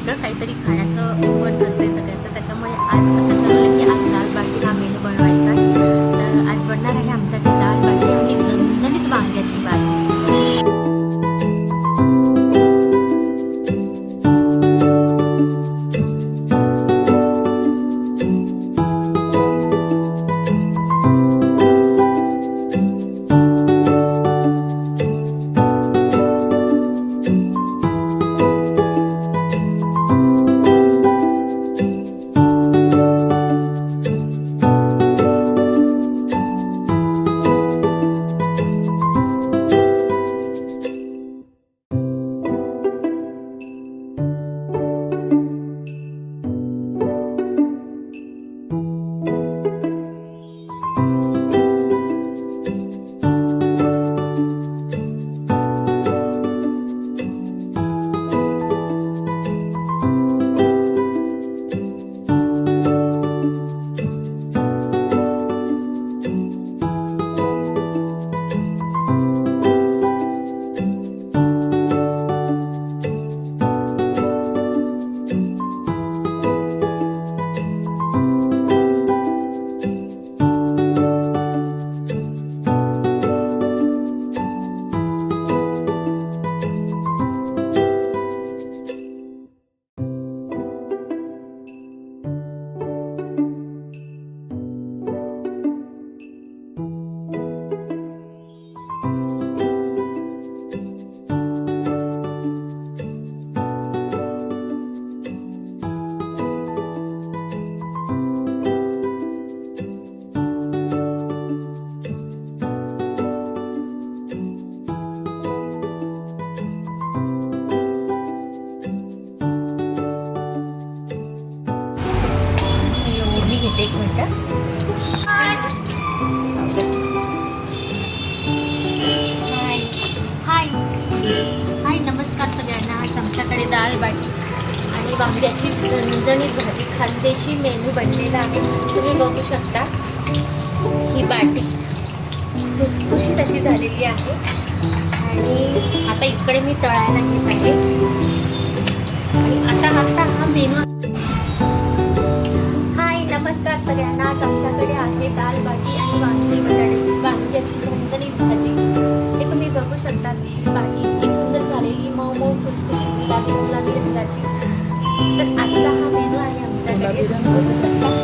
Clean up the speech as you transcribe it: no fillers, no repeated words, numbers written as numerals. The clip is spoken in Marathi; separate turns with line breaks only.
वेगळं काहीतरी खाण्याचं मन करतंय सगळ्यांचं, त्याच्यामुळे आज असं ठरवलं की आज दाल बाटी हा मेनू बनवायचा आहे. तर आज बनणार आहे आमच्याकडे दाल बाटी आणि झणझणीत वांग्याची भाजी. घेते 1 मिनिट. हाय हाय हाय नमस्कार सगळ्यांना. आज आमच्याकडे डाळ बाटी आणि वांग्याची झणझणीत भाजी खानदेशी मेनू बनलेला आहे. तुम्ही बघू शकता ही बाटी खुसखुशीत अशी झालेली आहे. आणि आता इकडे मी तळायला घेत आहे. आणि आता हा मेनू. नमस्कार सगळ्यांना. आज आमच्याकडे आहे दाल बाटी आणि वांग्याची झणझणीत भाजी. हे तुम्ही बघू शकता. ही भाजी इतकी सुंदर झालेली, मऊ मऊ खुसखुशीत गुलाबी गुलाबी रंगाची. तर आजचा हा मेनू आहे आमच्याकडे. बघू शकता